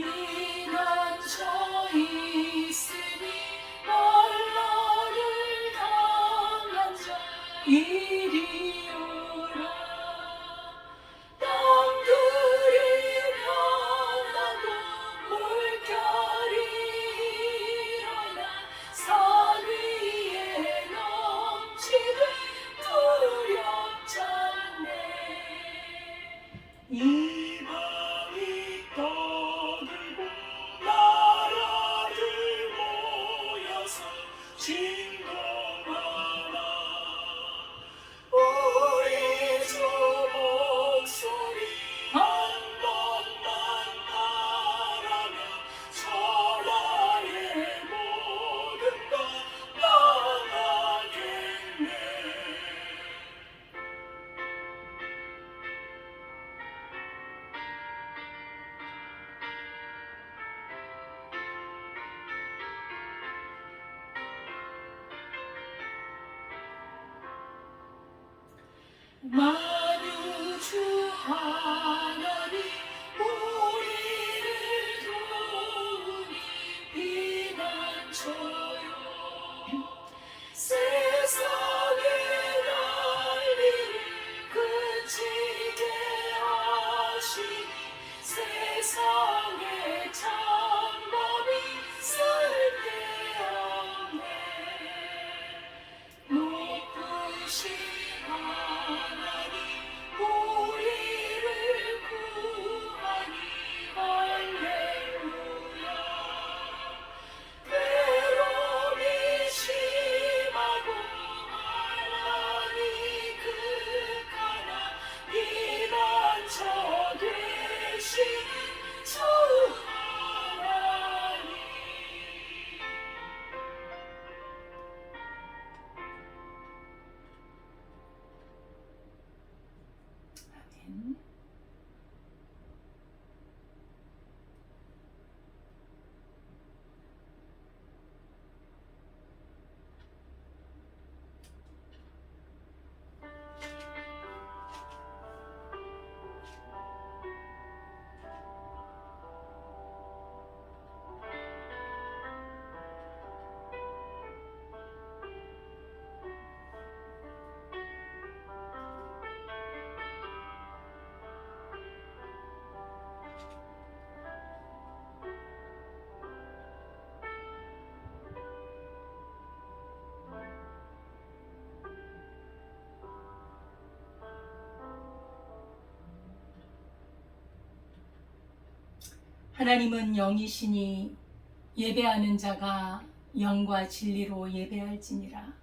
피난처 있으니 널 당한 자 이리 오라. 땅들이 변하고 물결이 일어나 산 위에 넘치되 두렵지 않네. 이 밤이 떠들고 나라들 모여서 진동하라. 우리 주 목소리 한 번만 말하면 천하의 모든 것 망하겠네. 만유주 하나님 우리를 도우니 피난처요. 세상의 난리를 그치게 하시니 세상의 장범이 쓸데없네. 높으신 하나님 우리를 구하니 할렐루야. 괴로움이 심하고 환난이 극하나 피난처 되시니 주 하나님. 아멘. 하나님은 영이시니 예배하는 자가 영과 진리로 예배할지니라.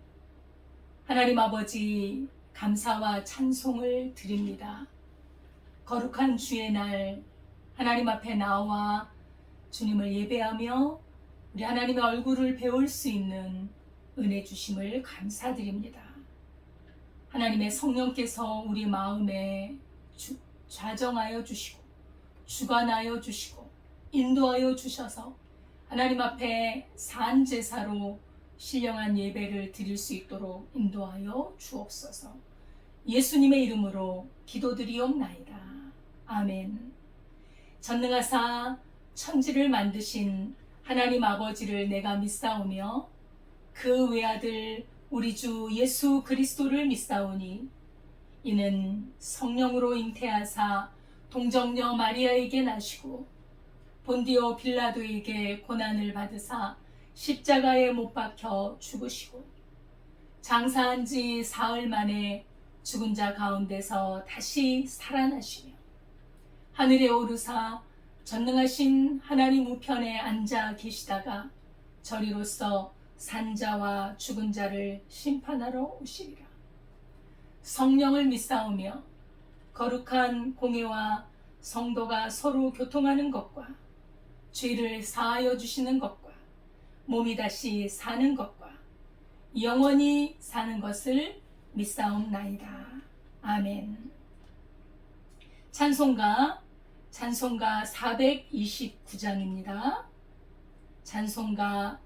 하나님 아버지 감사와 찬송을 드립니다. 거룩한 주의 날 하나님 앞에 나와 주님을 예배하며 우리 하나님의 얼굴을 배울 수 있는 은혜 주심을 감사드립니다. 하나님의 성령께서 우리 마음에 좌정하여 주시고 주관하여 주시고 인도하여 주셔서 하나님 앞에 산 제사로 신령한 예배를 드릴 수 있도록 인도하여 주옵소서. 예수님의 이름으로 기도드리옵나이다. 아멘. 전능하사 천지를 만드신 하나님 아버지를 내가 믿사오며 그 외아들 우리 주 예수 그리스도를 믿사오니 이는 성령으로 잉태하사 동정녀 마리아에게 나시고 본디오 빌라도에게 고난을 받으사 십자가에 못 박혀 죽으시고 장사한 지 사흘 만에 죽은 자 가운데서 다시 살아나시며 하늘에 오르사 전능하신 하나님 우편에 앉아 계시다가 저리로서 산자와 죽은 자를 심판하러 오시리라. 성령을 믿사오며 거룩한 공회와 성도가 서로 교통하는 것과 죄를 사하여 주시는 것과 몸이 다시 사는 것과 영원히 사는 것을 믿사옵나이다. 아멘. 찬송가 429장입니다. 찬송가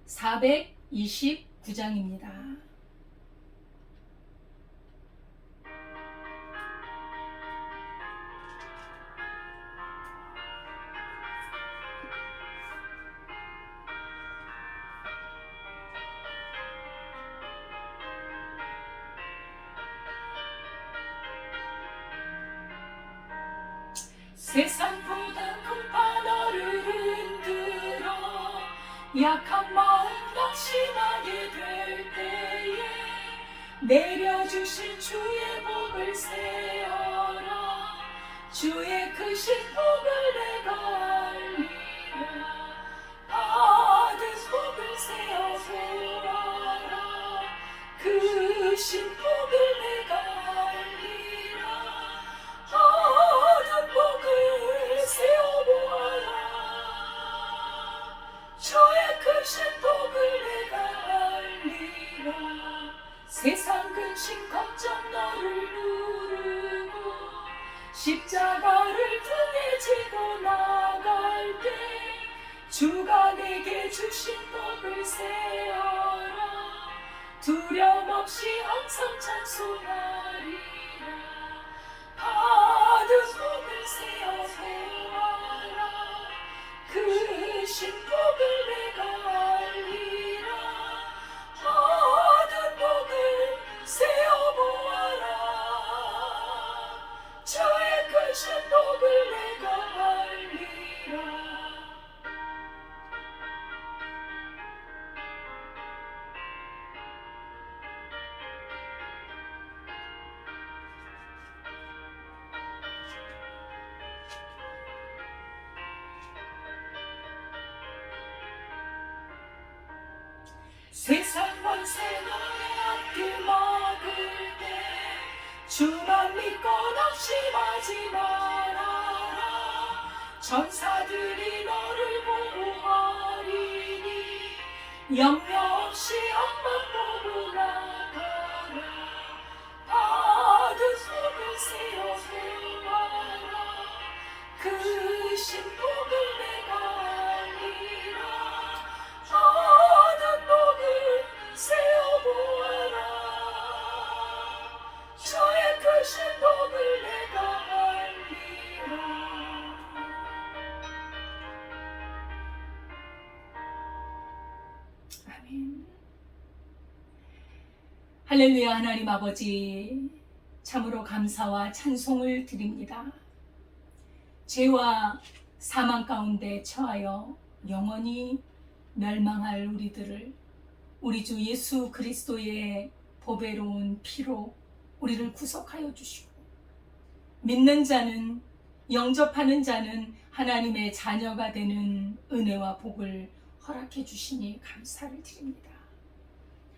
429장입니다. 세상보다 큰 바다를 흔들어 약한 마음 낙심하게 될 때에 내려주신 주의 복을 세어라. 주의 크신 복을 내가 알리라. 받은 복을 세어 보아라. 크신 복을 내가 알리라. 받은 복을 세어 보아라. 주의 크신 복을 내가 알리라. 세상 근심 걱정 너를 누르고 십자가를 등에 지고 나갈 때 주가 내게 주신 복을 세어라. 두려움 없이 항상 찬송하리라. 받은 복을 세어 보아라. 크신 복을 내가 알리라. 받은 복을 세어 보아라. 주의 크신 복을 내가 알리라. 세상 권세 너의 앞길 막을 때 주만 믿고 낙심하지 말아라. 천사들이 너를 보호하리니 염려 없이 앞만 보고 나가라. 받은 복을 세어 보아라. 크신 복을 내가 알리라. 받은 복을 세어 보아라. 주의 크신 복을 내가 알리라. 아멘. 할렐루야. 하나님 아버지, 참으로 감사와 찬송을 드립니다. 죄와 사망 가운데 처하여 영원히 멸망할 우리들을 우리 주 예수 그리스도의 보배로운 피로 우리를 구속하여 주시고 믿는 자는, 영접하는 자는 하나님의 자녀가 되는 은혜와 복을 허락해 주시니 감사를 드립니다.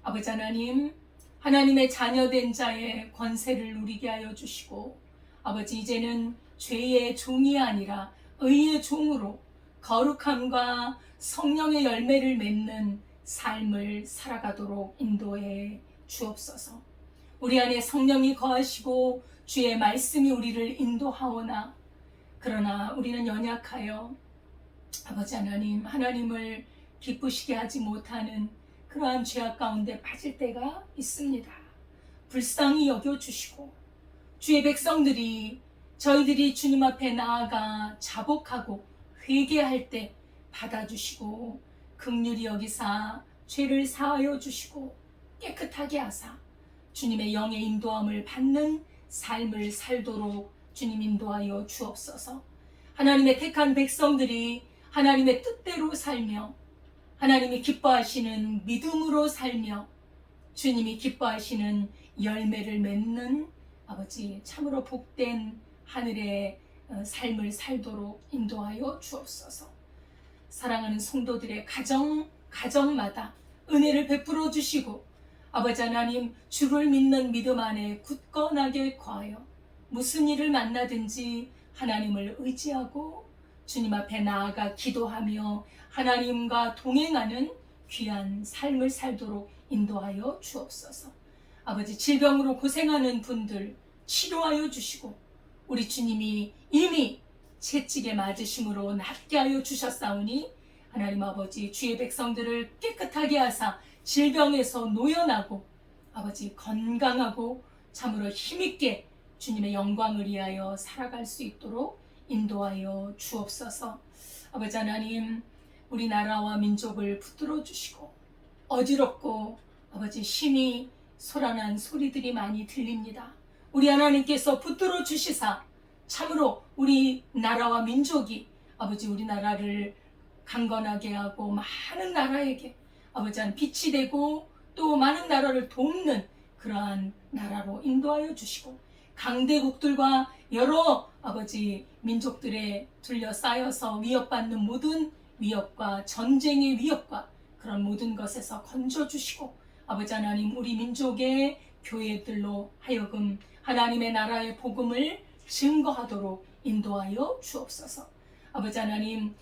아버지 하나님, 하나님의 자녀된 자의 권세를 누리게 하여 주시고 아버지, 이제는 죄의 종이 아니라 의의 종으로 거룩함과 성령의 열매를 맺는 삶을 살아가도록 인도해 주옵소서. 우리 안에 성령이 거하시고 주의 말씀이 우리를 인도하오나 그러나 우리는 연약하여 아버지 하나님, 하나님을 기쁘시게 하지 못하는 그러한 죄악 가운데 빠질 때가 있습니다. 불쌍히 여겨주시고 주의 백성들이, 저희들이 주님 앞에 나아가 자복하고 회개할 때 받아주시고 긍휼히 여기사 죄를 사하여 주시고 깨끗하게 하사 주님의 영의 인도함을 받는 삶을 살도록 주님 인도하여 주옵소서. 하나님의 택한 백성들이 하나님의 뜻대로 살며 하나님이 기뻐하시는 믿음으로 살며 주님이 기뻐하시는 열매를 맺는 아버지, 참으로 복된 하늘의 삶을 살도록 인도하여 주옵소서. 사랑하는 성도들의 가정마다 은혜를 베풀어 주시고 아버지 하나님, 주를 믿는 믿음 안에 굳건하게 거하여 무슨 일을 만나든지 하나님을 의지하고 주님 앞에 나아가 기도하며 하나님과 동행하는 귀한 삶을 살도록 인도하여 주옵소서. 아버지, 질병으로 고생하는 분들 치료하여 주시고 우리 주님이 이미 채찍에 맞으심으로 낫게 하여 주셨사오니 하나님 아버지, 주의 백성들을 깨끗하게 하사 질병에서 노연하고 아버지 건강하고 참으로 힘있게 주님의 영광을 위하여 살아갈 수 있도록 인도하여 주옵소서. 아버지 하나님, 우리나라와 민족을 붙들어 주시고 어지럽고 아버지 심히 소란한 소리들이 많이 들립니다. 우리 하나님께서 붙들어 주시사 참으로 우리 나라와 민족이 아버지 우리나라를 강건하게 하고 많은 나라에게 아버지 한 빛이 되고 또 많은 나라를 돕는 그러한 나라로 인도하여 주시고 강대국들과 여러 아버지 민족들에 둘러싸여서 위협받는 모든 위협과 전쟁의 위협과 그런 모든 것에서 건져주시고 아버지 하나님 우리 민족의 교회들로 하여금 하나님의 나라의 복음을 증거하도록 인도하여 주옵소서. 아버지 하나님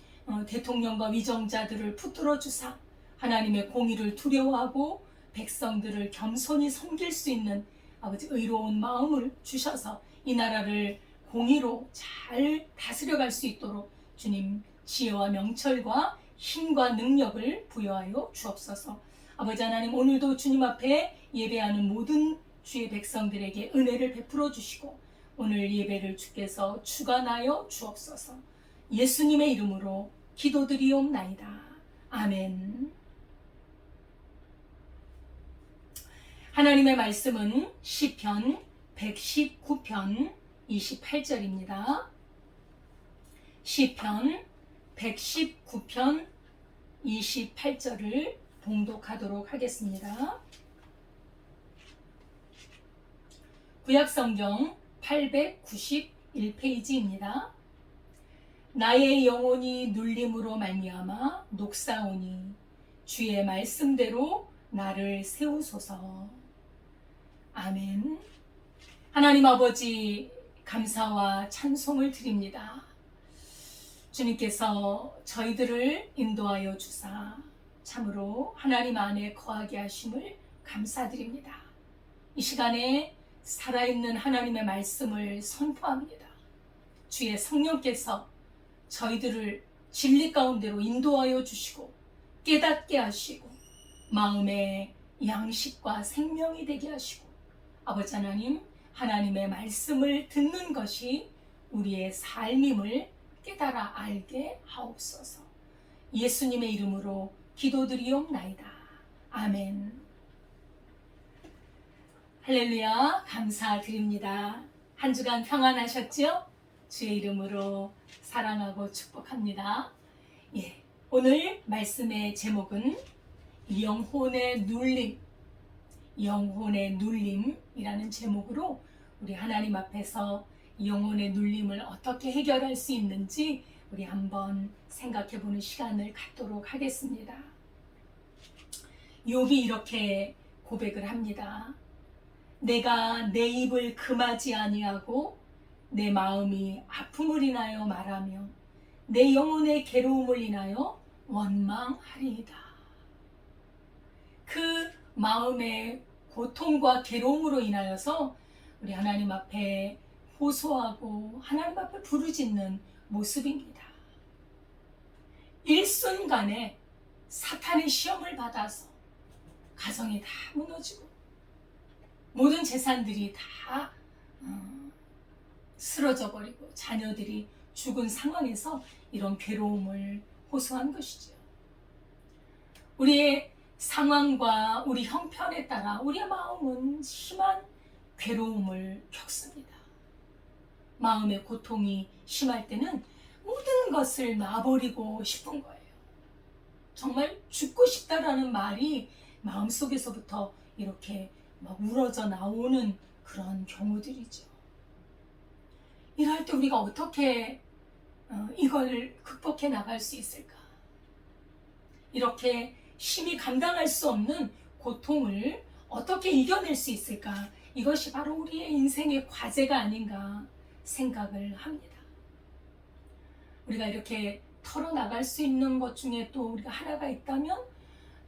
대통령과 위정자들을 붙들어 주사 하나님의 공의를 두려워하고 백성들을 겸손히 섬길 수 있는 아버지 의로운 마음을 주셔서 이 나라를 공의로 잘 다스려갈 수 있도록 주님 지혜와 명철과 힘과 능력을 부여하여 주옵소서. 아버지 하나님 오늘도 주님 앞에 예배하는 모든 주의 백성들에게 은혜를 베풀어 주시고 오늘 예배를 주께서 주관하여 주옵소서. 예수님의 이름으로 기도드리옵나이다. 아멘. 하나님의 말씀은 시편 119편 28절입니다. 시편 119편 28절을 봉독하도록 하겠습니다. 구약성경 891페이지입니다. 나의 영혼이 눌림으로 말미암아 녹사오니 주의 말씀대로 나를 세우소서. 아멘. 하나님 아버지 감사와 찬송을 드립니다. 주님께서 저희들을 인도하여 주사 참으로 하나님 안에 거하게 하심을 감사드립니다. 이 시간에 살아있는 하나님의 말씀을 선포합니다. 주의 성령께서 저희들을 진리 가운데로 인도하여 주시고 깨닫게 하시고 마음의 양식과 생명이 되게 하시고 아버지 하나님 하나님의 말씀을 듣는 것이 우리의 삶임을 깨달아 알게 하옵소서. 예수님의 이름으로 기도드리옵나이다. 아멘. 할렐루야. 감사드립니다. 한 주간 평안하셨죠? 주의 이름으로 사랑하고 축복합니다. 오늘 말씀의 제목은 영혼의 눌림, 영혼의 눌림이라는 제목으로 우리 하나님 앞에서 영혼의 눌림을 어떻게 해결할 수 있는지 우리 한번 생각해 보는 시간을 갖도록 하겠습니다. 욥이 이렇게 고백을 합니다. 내가 내 입을 금하지 아니하고 내 마음이 아픔을 인하여 말하며 내 영혼의 괴로움을 인하여 원망하리이다. 그 마음의 고통과 괴로움으로 인하여서 우리 하나님 앞에 호소하고 하나님 앞에 부르짖는 모습입니다. 일순간에 사탄의 시험을 받아서 가정이 다 무너지고 모든 재산들이 다 쓰러져 버리고 자녀들이 죽은 상황에서 이런 괴로움을 호소한 것이죠. 우리의 상황과 우리 형편에 따라 우리의 마음은 심한 괴로움을 겪습니다. 마음의 고통이 심할 때는 모든 것을 놔버리고 싶은 거예요. 정말 죽고 싶다라는 말이 마음속에서부터 이렇게 막 우러져 나오는 그런 경우들이죠. 이럴 때 우리가 어떻게 이걸 극복해 나갈 수 있을까? 이렇게 심히 감당할 수 없는 고통을 어떻게 이겨낼 수 있을까? 이것이 바로 우리의 인생의 과제가 아닌가 생각을 합니다. 우리가 이렇게 털어나갈 수 있는 것 중에 또 우리가 하나가 있다면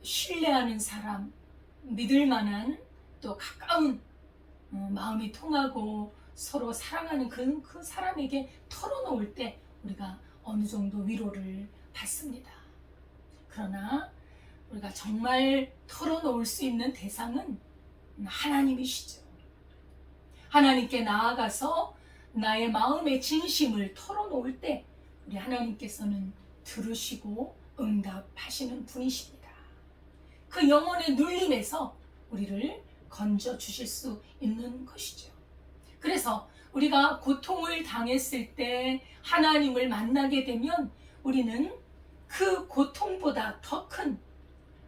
신뢰하는 사람, 믿을 만한 또 가까운 마음이 통하고 서로 사랑하는 그 사람에게 털어놓을 때 우리가 어느 정도 위로를 받습니다. 그러나 우리가 정말 털어놓을 수 있는 대상은 하나님이시죠. 하나님께 나아가서 나의 마음의 진심을 털어놓을 때 우리 하나님께서는 들으시고 응답하시는 분이십니다. 그 영혼의 눌림에서 우리를 건져 주실 수 있는 것이죠. 그래서 우리가 고통을 당했을 때 하나님을 만나게 되면 우리는 그 고통보다 더 큰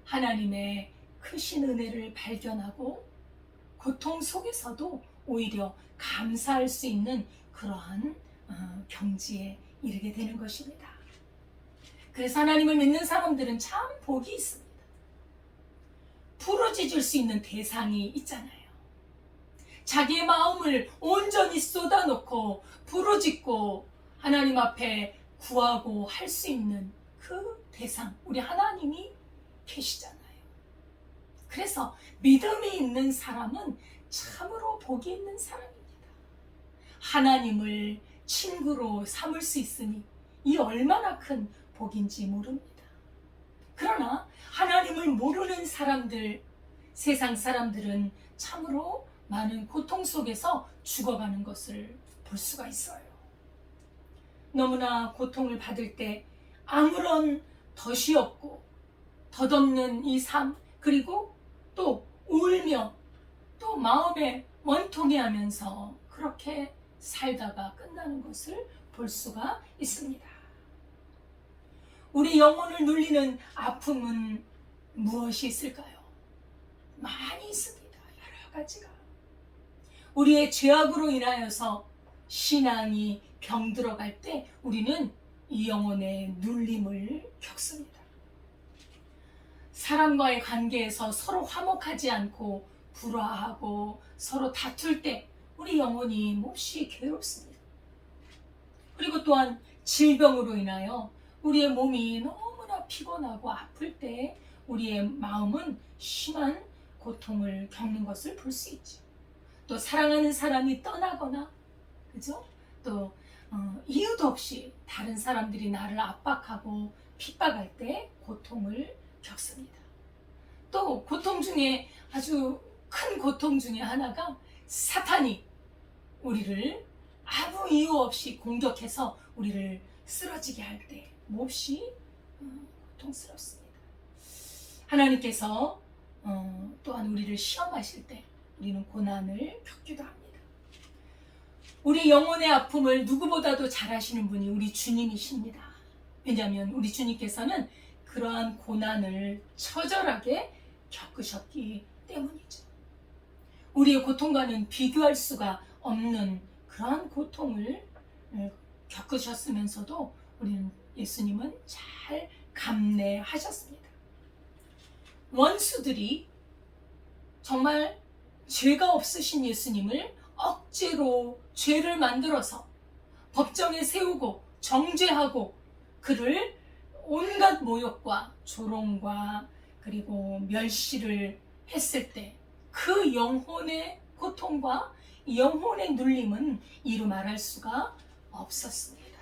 하나님의 크신 은혜를 발견하고 고통 속에서도 오히려 감사할 수 있는 그러한 경지에 이르게 되는 것입니다. 그래서 하나님을 믿는 사람들은 참 복이 있습니다. 부르짖을 수 있는 대상이 있잖아요. 자기의 마음을 온전히 쏟아놓고 부르짖고 하나님 앞에 구하고 할 수 있는 그 대상, 우리 하나님이 계시잖아요. 그래서 믿음이 있는 사람은 참으로 복이 있는 사람입니다. 하나님을 친구로 삼을 수 있으니 이 얼마나 큰 복인지 모릅니다. 그러나 하나님을 모르는 사람들, 세상 사람들은 참으로 많은 고통 속에서 죽어가는 것을 볼 수가 있어요. 너무나 고통을 받을 때 아무런 덫이 없고 덧없는 이 삶, 그리고 또 울며 또 마음에 원통해하면서 그렇게 살다가 끝나는 것을 볼 수가 있습니다. 우리 영혼을 눌리는 아픔은 무엇이 있을까요? 많이 있습니다. 여러 가지가. 우리의 죄악으로 인하여서 신앙이 병들어갈 때 우리는 이 영혼의 눌림을 겪습니다. 사람과의 관계에서 서로 화목하지 않고 불화하고 서로 다툴 때 우리 영혼이 몹시 괴롭습니다. 그리고 또한 질병으로 인하여 우리의 몸이 너무나 피곤하고 아플 때 우리의 마음은 심한 고통을 겪는 것을 볼 수 있죠. 또 사랑하는 사람이 떠나거나, 그죠? 또 이유도 없이 다른 사람들이 나를 압박하고 핍박할 때 고통을 겪습니다. 또 고통 중에 아주 큰 고통 중에 하나가 사탄이 우리를 아무 이유 없이 공격해서 우리를 쓰러지게 할 때 몹시 고통스럽습니다. 하나님께서 또한 우리를 시험하실 때 우리는 고난을 겪기도 합니다. 우리 영혼의 아픔을 누구보다도 잘 아시는 분이 우리 주님이십니다. 왜냐하면 우리 주님께서는 그러한 고난을 처절하게 겪으셨기 때문이죠. 우리의 고통과는 비교할 수가 없는 그러한 고통을 겪으셨으면서도 우리는 예수님은 잘 감내하셨습니다. 원수들이 정말 죄가 없으신 예수님을 억지로 죄를 만들어서 법정에 세우고 정죄하고 그를 온갖 모욕과 조롱과 그리고 멸시를 했을 때 그 영혼의 고통과 영혼의 눌림은 이루 말할 수가 없었습니다.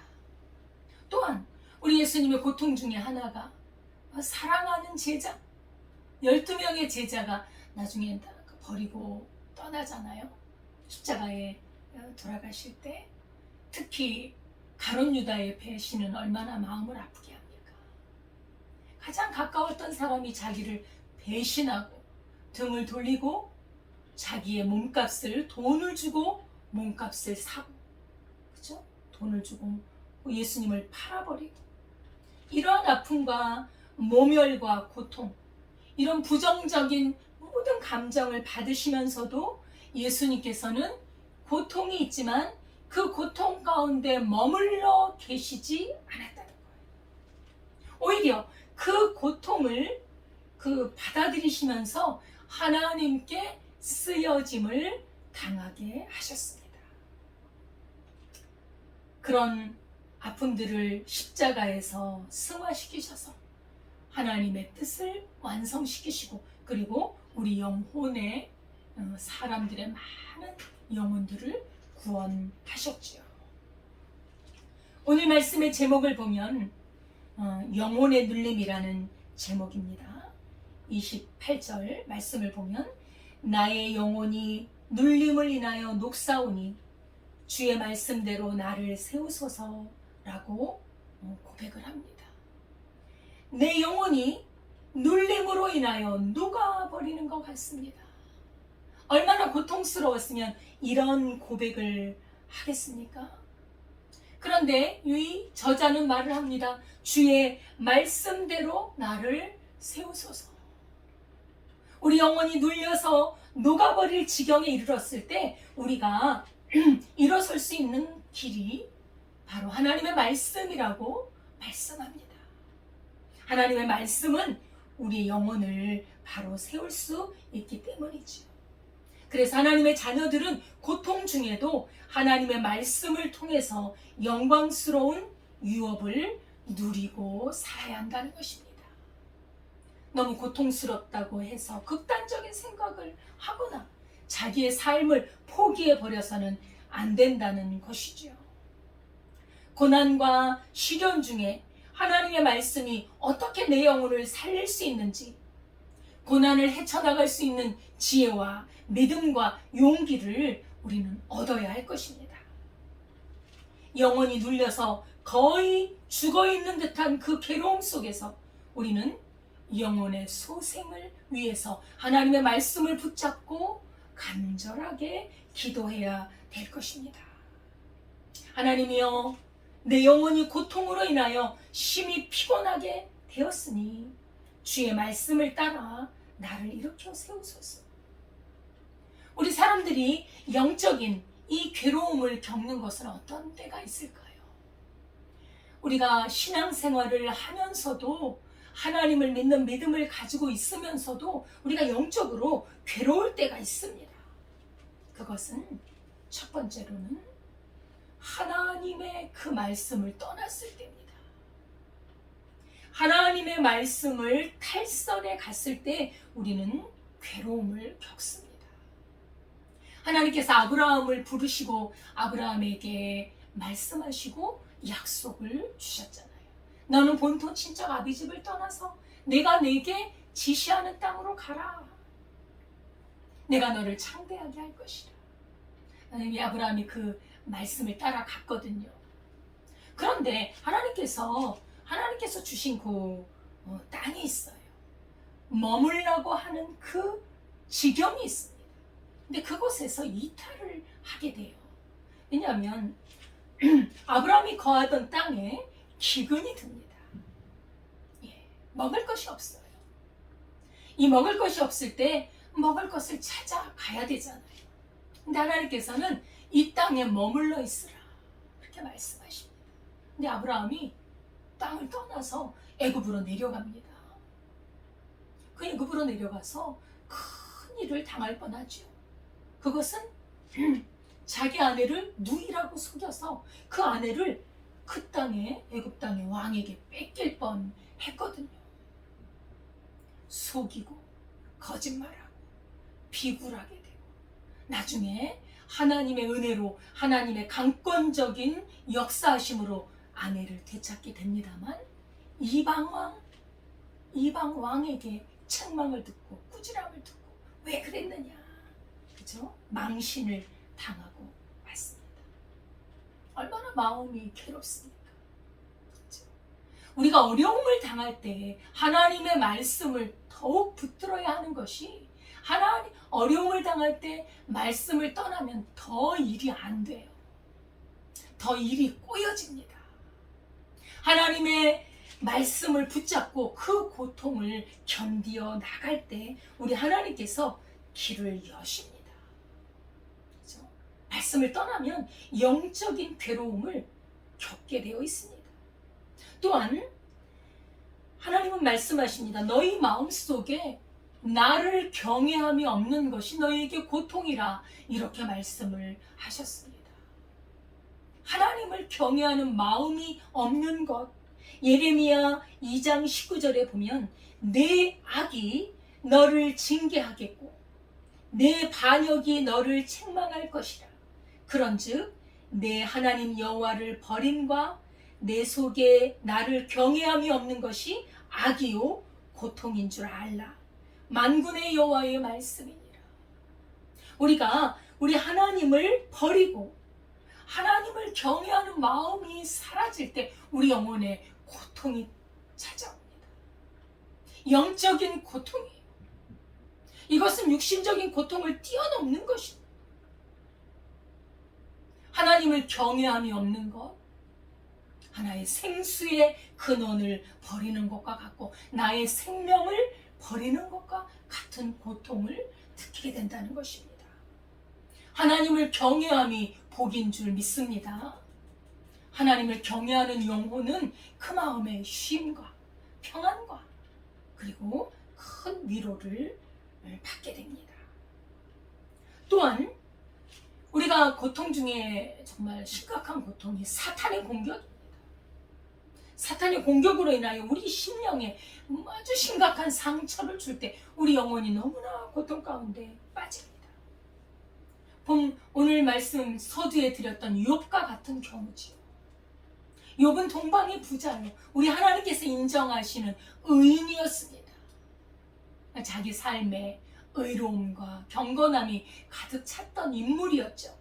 또한 우리 예수님의 고통 중에 하나가 사랑하는 제자, 12명의 제자가 나중에 다 버리고 떠나잖아요. 십자가에 돌아가실 때 특히 가룟 유다의 배신은 얼마나 마음을 아프게 합니까? 가장 가까웠던 사람이 자기를 배신하고 등을 돌리고 자기의 몸값을 돈을 주고 몸값을 사고, 그죠? 돈을 주고 예수님을 팔아버리고 이러한 아픔과 모멸과 고통, 이런 부정적인 모든 감정을 받으시면서도 예수님께서는 고통이 있지만 그 고통 가운데 머물러 계시지 않았다는 거예요. 오히려 그 고통을 받아들이시면서 하나님께 쓰여짐을 당하게 하셨습니다. 그런 아픔들을 십자가에서 승화시키셔서 하나님의 뜻을 완성시키시고 그리고 우리 영혼의 사람들의 많은 영혼들을 구원하셨지요. 오늘 말씀의 제목을 보면 영혼의 눌림이라는 제목입니다. 28절 말씀을 보면 나의 영혼이 눌림을 인하여 녹사오니 주의 말씀대로 나를 세우소서라고 고백을 합니다. 내 영혼이 눌림으로 인하여 녹아버리는 것 같습니다. 얼마나 고통스러웠으면 이런 고백을 하겠습니까? 그런데 이 저자는 말을 합니다. 주의 말씀대로 나를 세우소서. 우리 영혼이 눌려서 녹아버릴 지경에 이르렀을 때 우리가 일어설 수 있는 길이 바로 하나님의 말씀이라고 말씀합니다. 하나님의 말씀은 우리의 영혼을 바로 세울 수 있기 때문이죠. 그래서 하나님의 자녀들은 고통 중에도 하나님의 말씀을 통해서 영광스러운 유업을 누리고 살아야 한다는 것입니다. 너무 고통스럽다고 해서 극단적인 생각을 하거나 자기의 삶을 포기해버려서는 안 된다는 것이죠. 고난과 시련 중에 하나님의 말씀이 어떻게 내 영혼을 살릴 수 있는지, 고난을 헤쳐나갈 수 있는 지혜와 믿음과 용기를 우리는 얻어야 할 것입니다. 영혼이 눌려서 거의 죽어있는 듯한 그 괴로움 속에서 우리는 영혼의 소생을 위해서 하나님의 말씀을 붙잡고 간절하게 기도해야 될 것입니다. 하나님이여, 내 영혼이 고통으로 인하여 심히 피곤하게 되었으니 주의 말씀을 따라 나를 일으켜 세우소서. 우리 사람들이 영적인 이 괴로움을 겪는 것은 어떤 때가 있을까요? 우리가 신앙생활을 하면서도 하나님을 믿는 믿음을 가지고 있으면서도 우리가 영적으로 괴로울 때가 있습니다. 그것은 첫 번째로는 하나님의 그 말씀을 떠났을 때입니다. 하나님의 말씀을 탈선해 갔을 때 우리는 괴로움을 겪습니다. 하나님께서 아브라함을 부르시고 아브라함에게 말씀하시고 약속을 주셨잖아요. 너는 본토 친척 아비집을 떠나서 내가 내게 지시하는 땅으로 가라. 내가 너를 창대하게 할 것이라. 하나님이 아브라함이 그 말씀을 따라갔거든요. 그런데 하나님께서 주신 그 땅이 있어요. 머물라고 하는 그 지경이 있습니다. 근데 그곳에서 이탈을 하게 돼요. 왜냐하면 아브라함이 거하던 땅에 기근이 듭니다. 먹을 것이 없어요. 이 먹을 것이 없을 때 먹을 것을 찾아가야 되잖아요. 근데 하나님께서는 이 땅에 머물러 있으라 그렇게 말씀하십니다. 근데 아브라함이 땅을 떠나서 애굽으로 내려갑니다. 그 애굽으로 내려가서 큰 일을 당할 뻔하죠. 그것은 자기 아내를 누이라고 속여서 그 아내를 그 땅에 애굽 땅의 왕에게 뺏길 뻔했거든요. 속이고 거짓말하고 비굴하게 되고 나중에 하나님의 은혜로 하나님의 강권적인 역사하심으로 아내를 되찾게 됩니다만 이방 왕에게 책망을 듣고 꾸지람을 듣고 왜 그랬느냐, 그죠? 망신을 당하고 왔습니다. 얼마나 마음이 괴롭습니까? 그렇죠? 우리가 어려움을 당할 때 하나님의 말씀을 더욱 붙들어야 하는 것이, 어려움을 당할 때 말씀을 떠나면 더 일이 안 돼요. 더 일이 꼬여집니다. 하나님의 말씀을 붙잡고 그 고통을 견디어 나갈 때 우리 하나님께서 길을 여십니다. 그렇죠? 말씀을 떠나면 영적인 괴로움을 겪게 되어 있습니다. 또한 하나님은 말씀하십니다. 너희 마음속에 나를 경외함이 없는 것이 너희에게 고통이라 이렇게 말씀을 하셨습니다. 하나님을 경외하는 마음이 없는 것, 예레미야 2장 19절에 보면 내 악이 너를 징계하겠고 내 반역이 너를 책망할 것이라. 그런즉 내 하나님 여호와를 버림과 내 속에 나를 경외함이 없는 것이 악이요 고통인 줄 알라. 만군의 여호와의 말씀이니라. 우리가 우리 하나님을 버리고 하나님을 경외하는 마음이 사라질 때 우리 영혼에 고통이 찾아옵니다. 영적인 고통이에요. 이것은 육신적인 고통을 뛰어넘는 것입니다. 하나님을 경외함이 없는 것, 하나의 생수의 근원을 버리는 것과 같고 나의 생명을 버리는 것과 같은 고통을 느끼게 된다는 것입니다. 하나님을 경외함이 복인 줄 믿습니다. 하나님을 경외하는 영혼은 그 마음에 쉼과 평안과 그리고 큰 위로를 받게 됩니다. 또한 우리가 고통 중에 정말 심각한 고통이 사탄의 공격입니다. 사탄의 공격으로 인하여 우리 심령에 아주 심각한 상처를 줄 때 우리 영혼이 너무나 고통 가운데 빠집니다. 오늘 말씀 서두에 드렸던 욥과 같은 경우지요. 욥은 동방의 부자요, 우리 하나님께서 인정하시는 의인이었습니다. 자기 삶에 의로움과 경건함이 가득 찼던 인물이었죠.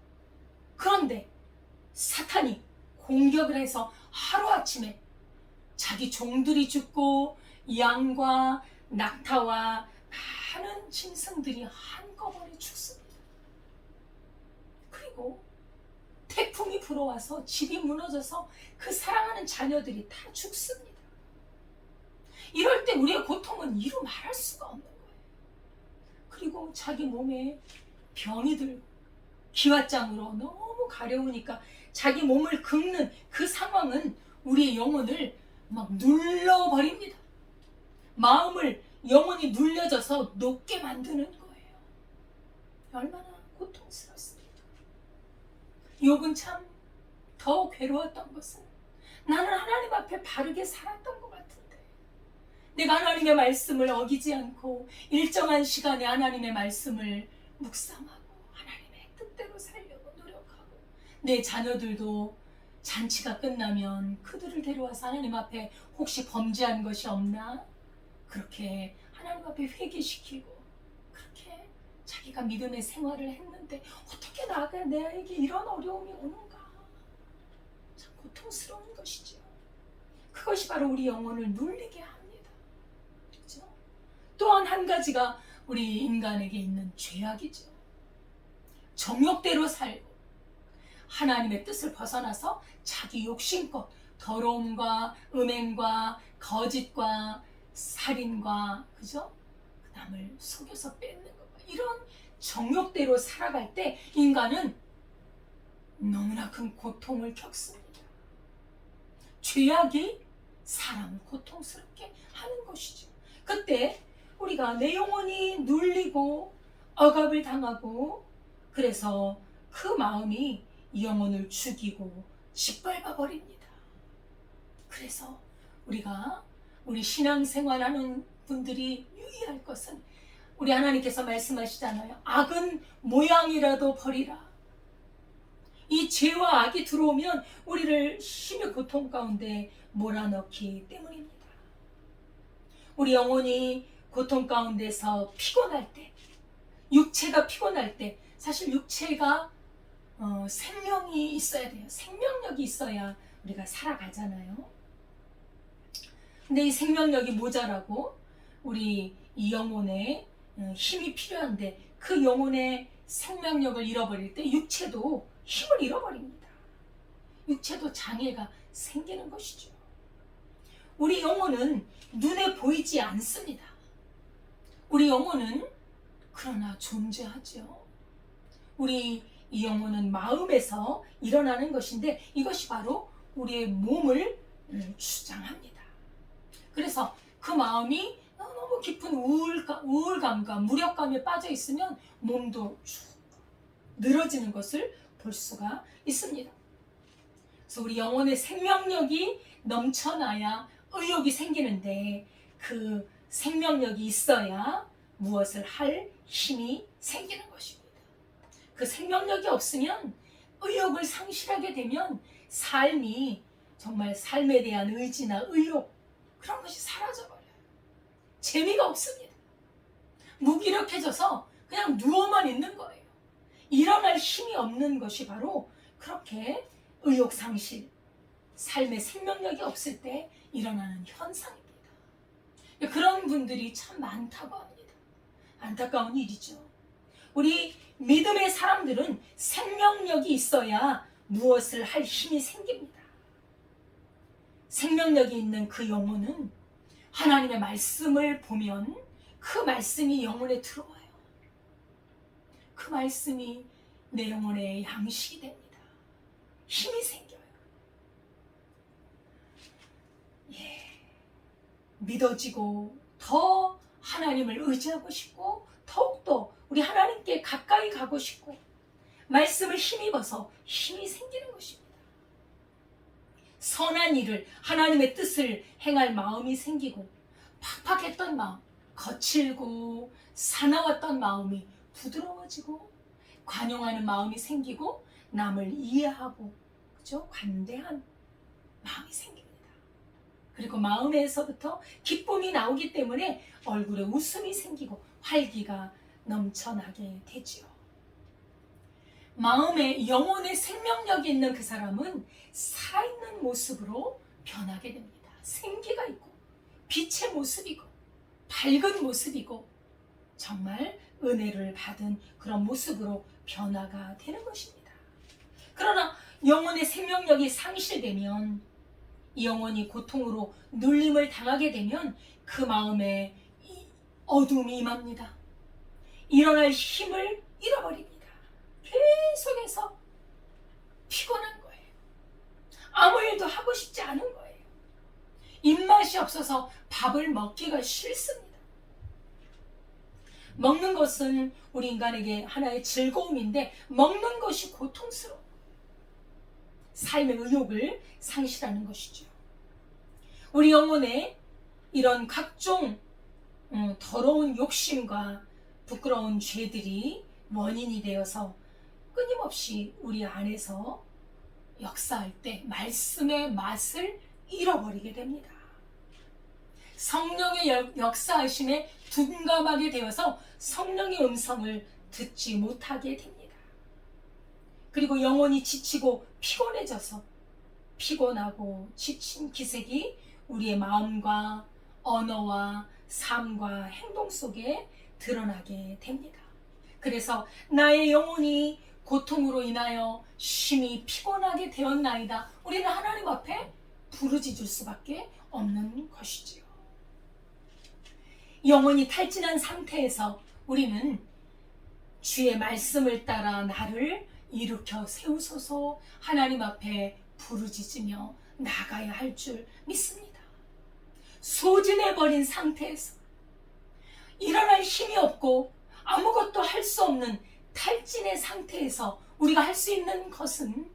그런데 사탄이 공격을 해서 하루아침에 자기 종들이 죽고 양과 낙타와 많은 짐승들이 한꺼번에 죽습니다. 그리고 태풍이 불어와서 집이 무너져서 그 사랑하는 자녀들이 다 죽습니다. 이럴 때 우리의 고통은 이루 말할 수가 없는 거예요. 그리고 자기 몸에 병이 들고 기왓장으로 너무 가려우니까 자기 몸을 긁는 그 상황은 우리의 영혼을 막 눌러버립니다. 마음을 영혼이 눌려져서 녹게 만드는 거예요. 얼마나 고통스럽습니까? 욥은 참 더 괴로웠던 것은 나는 하나님 앞에 바르게 살았던 것 같은데 내가 하나님의 말씀을 어기지 않고 일정한 시간에 하나님의 말씀을 묵상하고 하나님의 뜻대로 살려고 노력하고 내 자녀들도 잔치가 끝나면 그들을 데려와서 하나님 앞에 혹시 범죄한 것이 없나? 그렇게 하나님 앞에 회개시키고 그렇게 자기가 믿음의 생활을 했는데 어떻게 내에게 이런 어려움이 오는가? 참 고통스러운 것이죠. 그것이 바로 우리 영혼을 눌리게 합니다. 그렇죠? 또한 한 가지가 우리 인간에게 있는 죄악이죠. 정욕대로 살고 하나님의 뜻을 벗어나서 자기 욕심껏 더러움과 음행과 거짓과 살인과 그죠? 남을 속여서 뺏는 것 이런 정욕대로 살아갈 때 인간은 너무나 큰 고통을 겪습니다. 죄악이 사람을 고통스럽게 하는 것이죠. 그때 우리가 내 영혼이 눌리고 억압을 당하고 그래서 그 마음이 이 영혼을 죽이고 짓밟아 버립니다. 그래서 우리 신앙생활하는 분들이 유의할 것은 우리 하나님께서 말씀하시잖아요. 악은 모양이라도 버리라. 이 죄와 악이 들어오면 우리를 심히 고통 가운데 몰아넣기 때문입니다. 우리 영혼이 고통 가운데서 피곤할 때, 육체가 피곤할 때 사실 육체가 생명이 있어야 돼요. 생명력이 있어야 우리가 살아가잖아요. 근데 이 생명력이 모자라고 우리 이 영혼에 힘이 필요한데 그 영혼의 생명력을 잃어버릴 때 육체도 힘을 잃어버립니다. 육체도 장애가 생기는 것이죠. 우리 영혼은 눈에 보이지 않습니다. 우리 영혼은 그러나 존재하죠. 우리 이 영혼은 마음에서 일어나는 것인데 이것이 바로 우리의 몸을 주장합니다. 그래서 그 마음이 너무 깊은 우울감과 무력감에 빠져 있으면 몸도 쭉 늘어지는 것을 볼 수가 있습니다. 그래서 우리 영혼의 생명력이 넘쳐나야 의욕이 생기는데 그 생명력이 있어야 무엇을 할 힘이 생기는 것입니다. 그 생명력이 없으면 의욕을 상실하게 되면 삶이 정말 삶에 대한 의지나 의욕 그런 것이 사라져버려요. 재미가 없습니다. 무기력해져서 그냥 누워만 있는 거예요. 일어날 힘이 없는 것이 바로 그렇게 의욕 상실, 삶의 생명력이 없을 때 일어나는 현상입니다. 그런 분들이 참 많다고 합니다. 안타까운 일이죠. 우리 믿음의 사람들은 생명력이 있어야 무엇을 할 힘이 생깁니다. 생명력이 있는 그 영혼은 하나님의 말씀을 보면 그 말씀이 영혼에 들어와요. 그 말씀이 내 영혼의 양식이 됩니다. 힘이 생겨요. 믿어지고 더 하나님을 의지하고 싶고 더욱더 우리 하나님께 가까이 가고 싶고 말씀을 힘입어서 힘이 생기는 것입니다. 선한 일을 하나님의 뜻을 행할 마음이 생기고 팍팍했던 마음, 거칠고 사나웠던 마음이 부드러워지고 관용하는 마음이 생기고 남을 이해하고 그죠? 관대한 마음이 생깁니다. 그리고 마음에서부터 기쁨이 나오기 때문에 얼굴에 웃음이 생기고 활기가 넘쳐나게 되지요. 마음에 영혼의 생명력이 있는 그 사람은 살아있는 모습으로 변하게 됩니다. 생기가 있고 빛의 모습이고 밝은 모습이고 정말 은혜를 받은 그런 모습으로 변화가 되는 것입니다. 그러나 영혼의 생명력이 상실되면 이 영혼이 고통으로 눌림을 당하게 되면 그 마음에 어둠이 임합니다. 일어날 힘을 잃어버립니다. 계속해서 피곤한 거예요. 아무 일도 하고 싶지 않은 거예요. 입맛이 없어서 밥을 먹기가 싫습니다. 먹는 것은 우리 인간에게 하나의 즐거움인데 먹는 것이 고통스러워요. 삶의 의욕을 상실하는 것이죠. 우리 영혼에 이런 각종 더러운 욕심과 부끄러운 죄들이 원인이 되어서 끊임없이 우리 안에서 역사할 때 말씀의 맛을 잃어버리게 됩니다. 성령의 역사하심에 둔감하게 되어서 성령의 음성을 듣지 못하게 됩니다. 그리고 영혼이 지치고 피곤해져서 피곤하고 지친 기색이 우리의 마음과 언어와 삶과 행동 속에 드러나게 됩니다. 그래서 나의 영혼이 고통으로 인하여 심히 피곤하게 되었나이다. 우리는 하나님 앞에 부르짖을 수밖에 없는 것이지요. 영혼이 탈진한 상태에서 우리는 주의 말씀을 따라 나를 일으켜 세우소서 하나님 앞에 부르짖으며 나가야 할 줄 믿습니다. 소진해버린 상태에서 일어날 힘이 없고 아무것도 할 수 없는 탈진의 상태에서 우리가 할 수 있는 것은